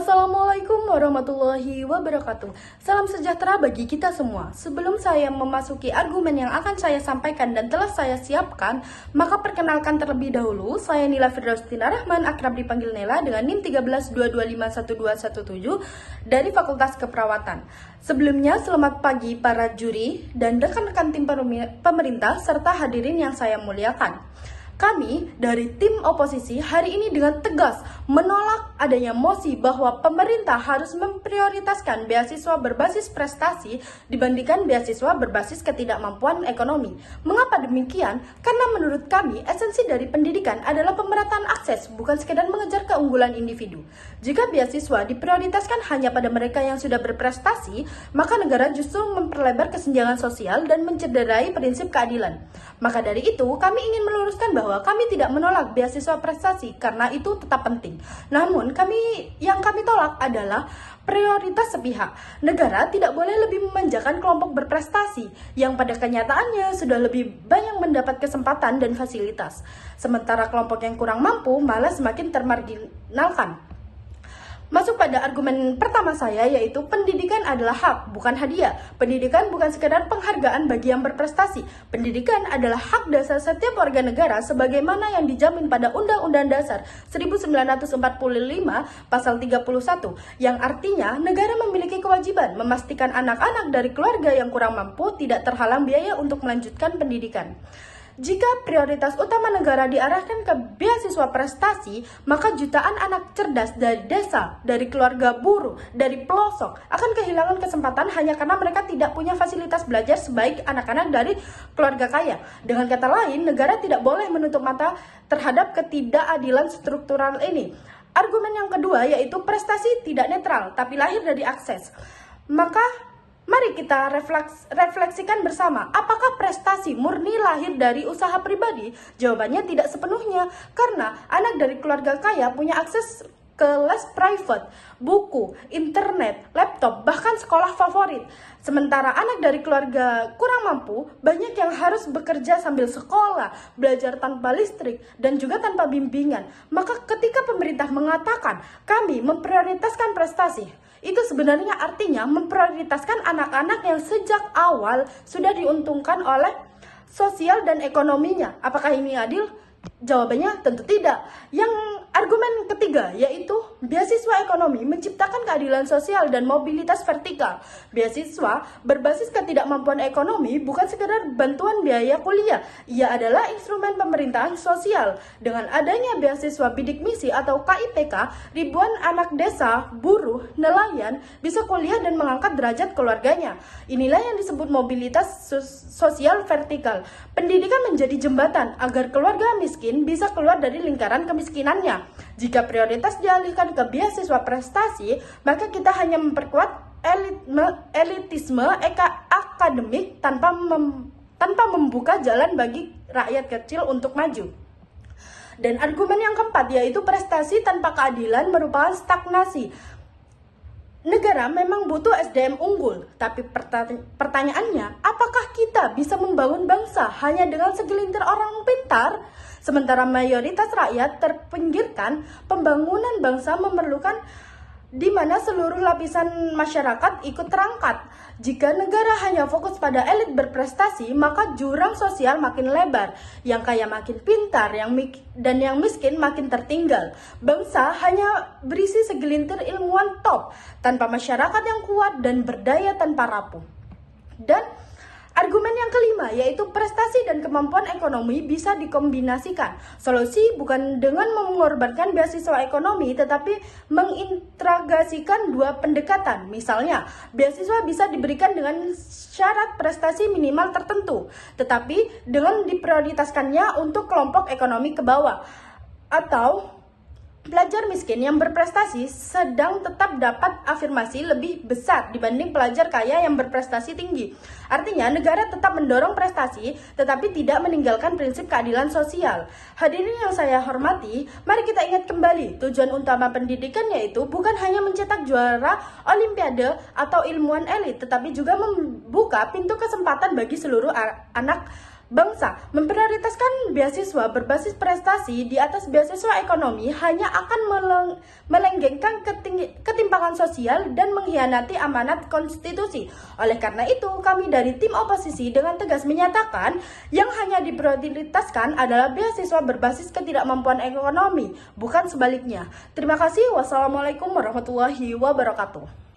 Assalamualaikum warahmatullahi wabarakatuh. Salam sejahtera bagi kita semua. Sebelum saya memasuki argumen yang akan saya sampaikan dan telah saya siapkan, maka perkenalkan terlebih dahulu, saya Nila Firdaustina Rahman, akrab dipanggil Nela dengan NIM 1322511217 dari Fakultas Keperawatan. Sebelumnya, selamat pagi para juri dan rekan-rekan tim pemerintah serta hadirin yang saya muliakan. Kami dari tim oposisi hari ini dengan tegas menolak adanya mosi bahwa pemerintah harus memprioritaskan beasiswa berbasis prestasi dibandingkan beasiswa berbasis ketidakmampuan ekonomi. Mengapa demikian? Karena menurut kami esensi dari pendidikan adalah pemerataan akses, bukan sekedar mengejar keunggulan individu. Jika beasiswa diprioritaskan hanya pada mereka yang sudah berprestasi, maka negara justru memperlebar kesenjangan sosial dan mencederai prinsip keadilan. Maka dari itu, kami ingin meluruskan bahwa kami tidak menolak beasiswa prestasi karena itu tetap penting. Namun, yang kami tolak adalah prioritas sepihak. Negara tidak boleh lebih memanjakan kelompok berprestasi yang pada kenyataannya sudah lebih banyak mendapat kesempatan dan fasilitas. Sementara kelompok yang kurang mampu malah semakin termarginalkan. Masuk pada argumen pertama saya, yaitu pendidikan adalah hak, bukan hadiah. Pendidikan bukan sekedar penghargaan bagi yang berprestasi. Pendidikan adalah hak dasar setiap warga negara sebagaimana yang dijamin pada Undang-Undang Dasar 1945 Pasal 31, yang artinya negara memiliki kewajiban memastikan anak-anak dari keluarga yang kurang mampu tidak terhalang biaya untuk melanjutkan pendidikan. Jika prioritas utama negara diarahkan ke beasiswa prestasi, maka jutaan anak cerdas dari desa, dari keluarga buruh, dari pelosok akan kehilangan kesempatan hanya karena mereka tidak punya fasilitas belajar sebaik anak-anak dari keluarga kaya. Dengan kata lain, negara tidak boleh menutup mata terhadap ketidakadilan struktural ini. Argumen yang kedua yaitu prestasi tidak netral, tapi lahir dari akses. Maka mari kita refleksikan bersama, apakah prestasi murni lahir dari usaha pribadi? Jawabannya tidak sepenuhnya, karena anak dari keluarga kaya punya akses ke les private, buku, internet, laptop, bahkan sekolah favorit. Sementara anak dari keluarga kurang mampu, banyak yang harus bekerja sambil sekolah, belajar tanpa listrik, dan juga tanpa bimbingan. Maka ketika pemerintah mengatakan, kami memprioritaskan prestasi, itu sebenarnya artinya memprioritaskan anak-anak yang sejak awal sudah diuntungkan oleh sosial dan ekonominya. Apakah ini adil? Jawabannya tentu tidak. Yang argumen ketiga yaitu beasiswa ekonomi menciptakan keadilan sosial dan mobilitas vertikal. Beasiswa berbasis ketidakmampuan ekonomi bukan sekedar bantuan biaya kuliah. Ia adalah instrumen pemerintahan sosial. Dengan adanya beasiswa bidik misi atau KIPK, ribuan anak desa, buruh, nelayan bisa kuliah dan mengangkat derajat keluarganya. Inilah yang disebut mobilitas sosial vertikal. Pendidikan menjadi jembatan agar keluarga miskin bisa keluar dari lingkaran kemiskinannya. Jika prioritas dialihkan ke beasiswa prestasi, maka kita hanya memperkuat elitisme akademik tanpa membuka jalan bagi rakyat kecil untuk maju. Dan argumen yang keempat yaitu prestasi tanpa keadilan merupakan stagnasi. Negara memang butuh SDM unggul, tapi pertanyaannya, apakah kita bisa membangun bangsa hanya dengan segelintir orang pintar? Sementara mayoritas rakyat terpinggirkan, pembangunan bangsa memerlukan di mana seluruh lapisan masyarakat ikut terangkat. Jika negara hanya fokus pada elit berprestasi, maka jurang sosial makin lebar, yang kaya makin pintar, dan yang miskin makin tertinggal. Bangsa hanya berisi segelintir ilmuwan top, tanpa masyarakat yang kuat dan berdaya tanpa rapuh. Dan argumen yang kelima yaitu prestasi dan kemampuan ekonomi bisa dikombinasikan. Solusi bukan dengan mengorbankan beasiswa ekonomi, tetapi mengintegrasikan dua pendekatan. Misalnya, beasiswa bisa diberikan dengan syarat prestasi minimal tertentu, tetapi dengan diprioritaskannya untuk kelompok ekonomi ke bawah. Atau pelajar miskin yang berprestasi sedang tetap dapat afirmasi lebih besar dibanding pelajar kaya yang berprestasi tinggi. Artinya, negara tetap mendorong prestasi, tetapi tidak meninggalkan prinsip keadilan sosial. Hadirin yang saya hormati, mari kita ingat kembali, tujuan utama pendidikan yaitu bukan hanya mencetak juara olimpiade atau ilmuwan elit, tetapi juga membuka pintu kesempatan bagi seluruh anak Bangsa memprioritaskan beasiswa berbasis prestasi di atas beasiswa ekonomi hanya akan melenggengkan ketimpangan sosial dan mengkhianati amanat konstitusi. Oleh karena itu, kami dari tim oposisi dengan tegas menyatakan yang hanya diprioritaskan adalah beasiswa berbasis ketidakmampuan ekonomi, bukan sebaliknya. Terima kasih. Wassalamualaikum warahmatullahi wabarakatuh.